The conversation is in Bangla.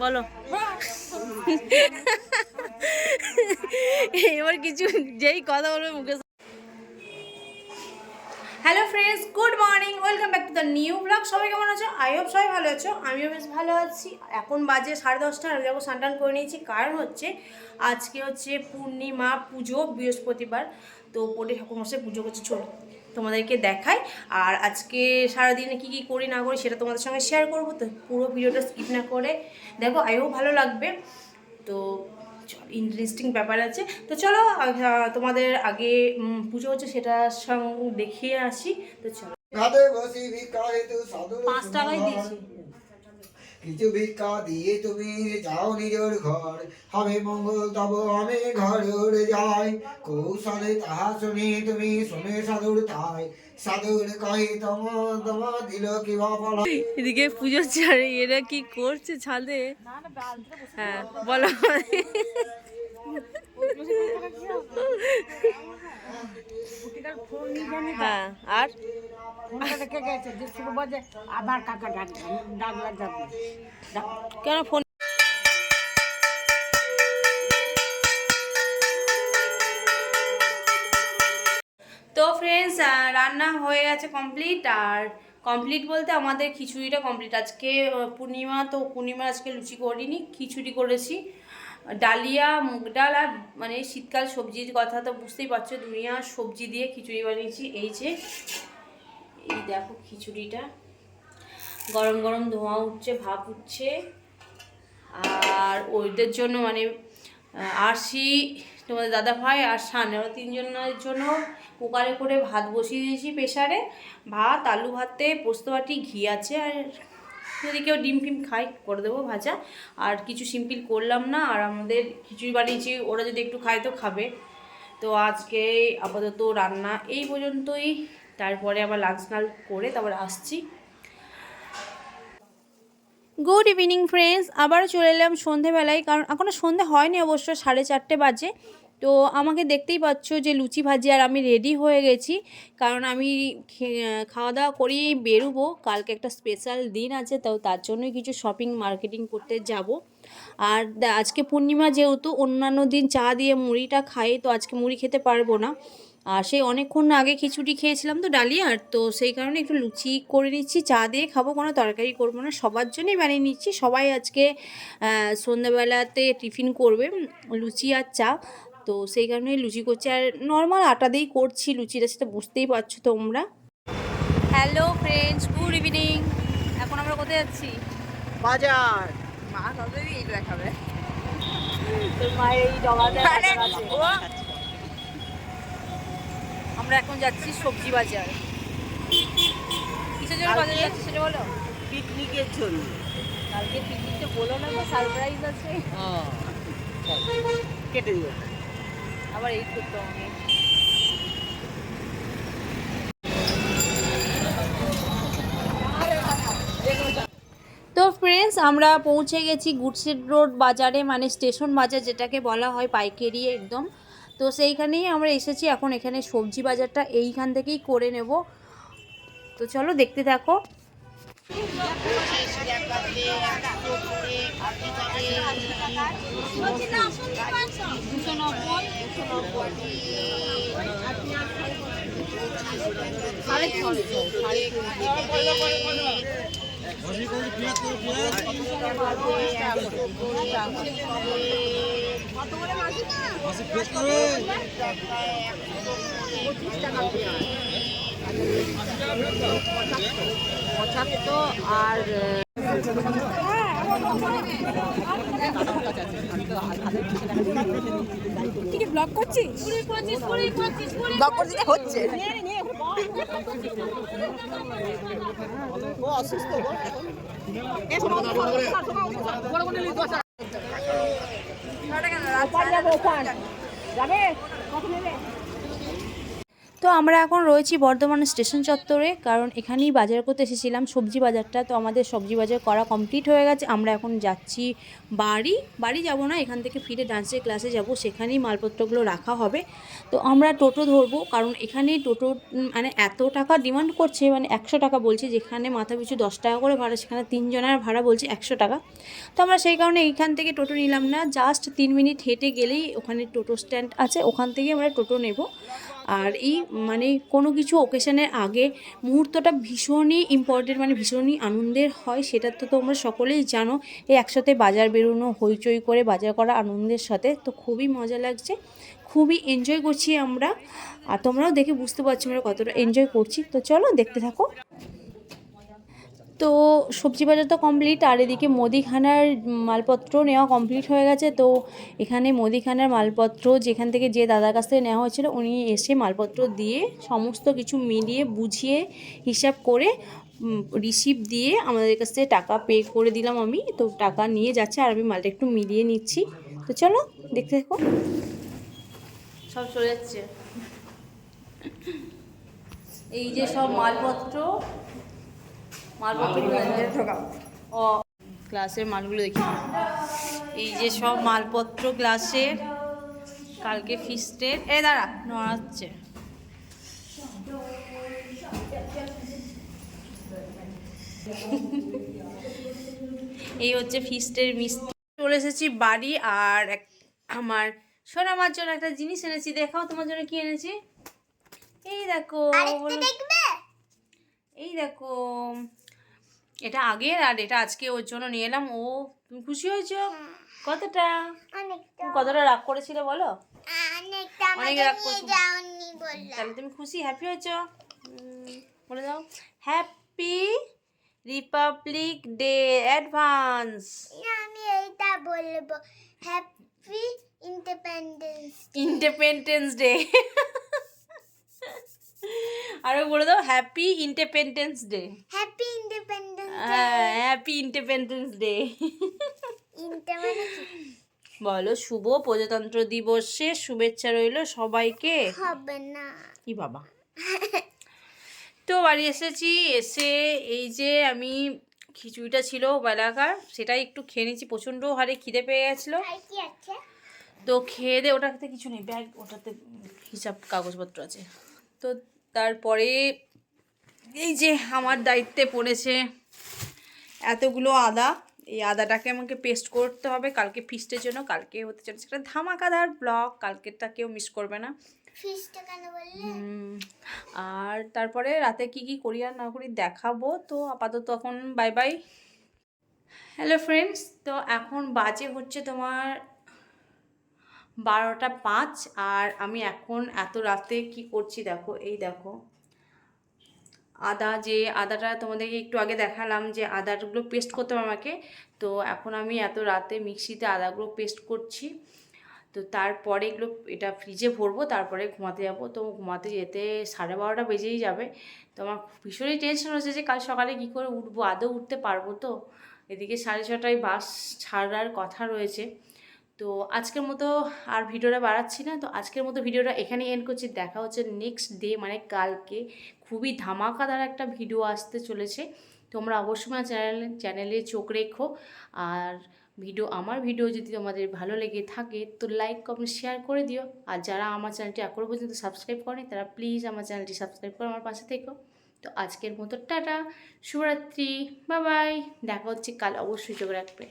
বলো এবার কিছু যেই কথা বলবে মুখে। Hello friends, good morning, welcome back to the new blog. সবাই কেমন আছো? আই হোপ সবাই ভালো আছো, আমিও বেশ ভালো আছি। এখন বাজে 10:30, আমি যাবো স্নান করে নিয়েছি। কারণ হচ্ছে আজকে হচ্ছে পূর্ণিমা পুজো, বৃহস্পতিবার। তো পরে ঠাকুরমশাই পুজো করছে, চলো তোমাদেরকে দেখাই। আর আজকে সারাদিনে কী কী করি না করি সেটা তোমাদের সঙ্গে শেয়ার করবো। তো পুরো ভিডিওটা স্কিপ না করে দেখো, আই হোপ ভালো লাগবে। তো ইন্টারেস্টিং ব্যাপার আছে। তো চলো তোমাদের আগে পুজো হচ্ছে সেটা সঙ্গে দেখিয়ে আসি। তো চলো, 5 টাকাই দিয়েছি। কিছু ভিক্ষা দিয়ে তুমি যাও নিজের ঘর, হবে মঙ্গল তব আমি ঘরে উড়ে যাই। কৌশলে তাহা শুনি তুমি শুনে সাধুর তাই, সাধুর কহি তম দিল কি বাফল। এদিকে পুজো ছাড়ে এরা কি করছে ছাদে? হ্যাঁ বলো। হ্যাঁ, আর কেন ফোন? তো ফ্রেন্ডস, রান্না হয়ে গেছে কমপ্লিট। আর কমপ্লিট বলতে আমাদের খিচুড়িটা কমপ্লিট। আজকে পূর্ণিমা, তো পূর্ণিমার আজকে লুচি করিনি, খিচুড়ি করেছি। ডালিয়া, মুগ ডাল আর মানে শীতকাল সবজির কথা তো বুঝতেই পারছো, দুনিয়া সবজি দিয়ে খিচুড়ি বানিয়েছি। এই যে এই দেখো খিচুড়িটা, গরম গরম ধোঁয়া উঠছে, ভাপ উঠছে। আর ওইদের জন্য মানে আরশি, তোমাদের দাদা ভাই আর শান, ওরা 3 জনের জন্য কুকারে করে ভাত বসিয়ে দিয়েছি প্রেশারে। ভাত, আলু ভাতে, পোস্ত বাটি, ঘি আছে। আর যদি কেউ ডিম ফিম খায় করে দেবো ভাজা। আর কিছু সিম্পল করলাম না। আর আমাদের খিচুড়ি বানিয়েছি, ওরা যদি একটু খায় তো খাবে। তো আজকে আপাতত রান্না এই পর্যন্তই। তারপরে আবার লাঞ্চ করে তারপর আসছি। গুড ইভিনিং ফ্রেন্ডস, আবার চলে এলাম সন্ধেবেলায়। কারণ এখনও সন্ধে হয়নি, অবশ্য 4:30 বাজে। তো আমাকে দেখতেই পাচ্ছ যে লুচি ভাজি আর আমি রেডি হয়ে গেছি। কারণ আমি খাওয়া দাওয়া করেই বেরোবো, কালকে একটা স্পেশাল দিন আছে। তো তার জন্যই কিছু শপিং মার্কেটিং করতে যাব। আর আজকে পূর্ণিমা যেহেতু, অন্যান্য দিন চা দিয়ে মুড়িটা খাই, তো আজকে মুড়ি খেতে পারবো না। আর সেই অনেকক্ষণ আগে খিচুড়ি খেয়েছিলাম তো ডালিয়ার, তো সেই কারণে একটু লুচি করে নিচ্ছি, চা দিয়ে খাবো, কোনো তরকারি করবো না, সবার জন্যই বানিয়ে নিচ্ছি। সবাই আজকে সন্ধ্যাবেলাতে টিফিন করবে, লুচি আর চা। তো সেই কারণে লুচি করছি, আর নর্মাল আটা দিয়েই করছি লুচিটা, সেটা বুঝতেই পারছো তোমরা। Hello friends, good evening. এখন আমরা কোথায় যাচ্ছি? বাজার। মা সবই এই দেখাবে। তোর মায়ের এই ডগাতে আছে। আমরা এখন যাচ্ছি সবজি বাজার। কিসের জন্য বাজার যাচ্ছি সেটা বলো। পিকনিকের জন্য। কালকে পিকনিকটা বলো না, তো সারপ্রাইজ আছে। কেটে দিও। আবার এই করতে হবে। তো ফ্রেন্ডস, আমরা পৌঁছে গেছি গুডশেড রোড বাজারে, মানে স্টেশন বাজার যেটাকে বলা হয়, পাইকারি একদম। তো সেইখানেই আমরা এসেছি। এখন এখানে সবজি বাজারটা এইখান থেকেই করে নেব। তো চলো দেখতে থাকো। আর কি ব্লগ করছিস? ব্লগ করতে হচ্ছে। ও অসুস্থ তো তো আমরা এখন রয়েছি বর্ধমান স্টেশন চত্বরে, কারণ এখানেই বাজার করতে এসেছিলাম সবজি বাজারটা। তো আমাদের সবজি বাজার করা কমপ্লিট হয়ে গেছে। আমরা এখন যাচ্ছি বাড়ি যাব না, এখান থেকে ফিরে ডান্সের ক্লাসে যাব, সেখানেই মালপত্রগুলো রাখা হবে। তো আমরা টোটো ধরবো, কারণ এখানে টোটো মানে এত টাকা ডিমান্ড করছে, মানে 100 টাকা বলছে, যেখানে মাথা পিছু 10 টাকা করে ভাড়া, সেখানে 3 জনের ভাড়া বলছে 100 টাকা। তো আমরা সেই কারণে এইখান থেকে টোটো নিলাম না, জাস্ট 3 মিনিট হেঁটে গেলেই ওখানে টোটো স্ট্যান্ড আছে, ওখান থেকে আমরা টোটো নেব। আর এই মানে কোনো কিছু ওকেশনের আগে মুহূর্তটা ভীষণই ইম্পর্টেন্ট, মানে ভীষণই আনন্দের হয়, সেটা তো তোমরা সকলেই জানো। এই একসাথে বাজার বেরোনো, হইচই করে বাজার করা আনন্দের সাথে, তো খুবই মজা লাগছে, খুবই এনজয় করছি আমরা। আর তোমরাও দেখে বুঝতে পারছো আমরা কতটা এনজয় করছি। তো চলো দেখতে থাকো। তো সবজি বাজার তো কমপ্লিট, আর এদিকে মুদিখানার মালপত্র নেওয়া কমপ্লিট হয়ে গেছে। তো এখানে মুদিখানার মালপত্র যেখান থেকে যে দাদার কাছ থেকে নেওয়া হয়েছিল, উনি এসে মালপত্র দিয়ে সমস্ত কিছু মিলিয়ে বুঝিয়ে হিসাব করে রিসিপ্ট দিয়ে আমাদের কাছ থেকে টাকা পে করে দিলাম আমি। তো টাকা নিয়ে যাচ্ছে, আর আমি মালটা একটু মিলিয়ে নিচ্ছি। তো চলো দেখতে দেখো। সব চলে যাচ্ছে, এই যে সব মালপত্র ও ক্লাসের মালগুলো দেখি, এই যে সব মালপত্র ক্লাসের, কালকে ফিস্টের। এই দাঁড়া, নড়াচ্ছে। এই হচ্ছে ফিস্টের মিস্ত্রি। চলে এসেছি বাড়ি, আর আমার সোনামার জন্য একটা জিনিস এনেছি। দেখাও তোমার জন্য কি এনেছি। এই দেখো, এই দেখো, এটা আগের, আর এটা আজকে ওর জন্য নিয়ে এলাম। ও, তুমি খুশি হয়েছো? কতটা? কতটা রাগ করেছিলে বলো? অনেক রাগ করেছিল। তাহলে তুমি খুশি, হ্যাপি হয়েছো? বলে দাও, হ্যাপি রিপাবলিক ডে অ্যাডভান্স। আমি এইটা বলবো, হ্যাপি ইন্ডিপেন্ডেন্স ডে। আরো বলে দাও, happy independence day. Happy independence হ্যাঁ, হ্যাপি ইন্ডিপেন্ডেন্স ডে। বলো, শুভ প্রজাতন্ত্র দিবসে শুভেচ্ছা রইল সবাইকে। হবে না কি বাবা। তো বাড়ি এসেছি, এসে এই যে আমি খিচুড়িটা ছিল বেলাকার, সেটাই একটু খেয়ে নিচ্ছি। প্রচণ্ড হারে খিদে পেয়ে গেছিলো। আর কি আছে? তো খেয়ে দে, ওটাতে কিছু নেই, ব্যাগ ওটাতে হিসাব কাগজপত্র আছে। তো তারপরে এই যে আমার দায়িত্বে পড়েছে এতগুলো আদা। এই আদাটাকে আমাকে পেস্ট করতে হবে কালকে ফিস্টের জন্য। কালকে হতে চলেছে একটা ধামাকাদার ব্লগ, কালকেরটা কেউ মিস করবে না। ফিশটা কেন বললে? আর তারপরে রাতে কি কি করি আর না করি দেখাবো। তো আপাতত এখন বাই বাই। হ্যালো ফ্রেন্ডস, তো এখন বাজে হচ্ছে তোমার 12টা 5, আর আমি এখন এত রাতে কি করছি দেখো। এই দেখো, আদাটা তোমাদেরকে একটু আগে দেখালাম যে আদাগুলো পেস্ট করতে হবে আমাকে। তো এখন আমি এত রাতে মিক্সিতে আদাগুলো পেস্ট করছি। তো তারপরে এগুলো এটা ফ্রিজে ভরবো, তারপরে ঘুমাতে যাব। তো ঘুমাতে যেতে 12:30 বেজেই যাবে। তো আমার ভীষণই টেনশন হচ্ছে যে কাল সকালে কী করে উঠবো, আদৌ উঠতে পারবো তো। এদিকে 6:30টায় বাস ছাড়ার কথা রয়েছে। তো আজকের মতো আর ভিডিওটা বাড়াচ্ছি না। তো আজকের মতো ভিডিওটা এখানেই এন্ড করছি। দেখা হচ্ছে নেক্সট ডে, মানে কালকে খুবই ধামাকাদার একটা ভিডিও আসতে চলেছে। তোমরা অবশ্যই আমার চ্যানেলে চোখ রেখো। আর আমার ভিডিও যদি তোমাদের ভালো লেগে থাকে তো লাইক কমেন্ট শেয়ার করে দিও। আর যারা আমার চ্যানেলটি এখনও পর্যন্ত সাবস্ক্রাইব করেনি তারা প্লিজ আমার চ্যানেলটি সাবস্ক্রাইব করে আমার পাশে থেকো। তো আজকের মতো টাটা, শুভরাত্রি, বাই বাই। দেখা হচ্ছে কাল, অবশ্যই চোখ রাখবে।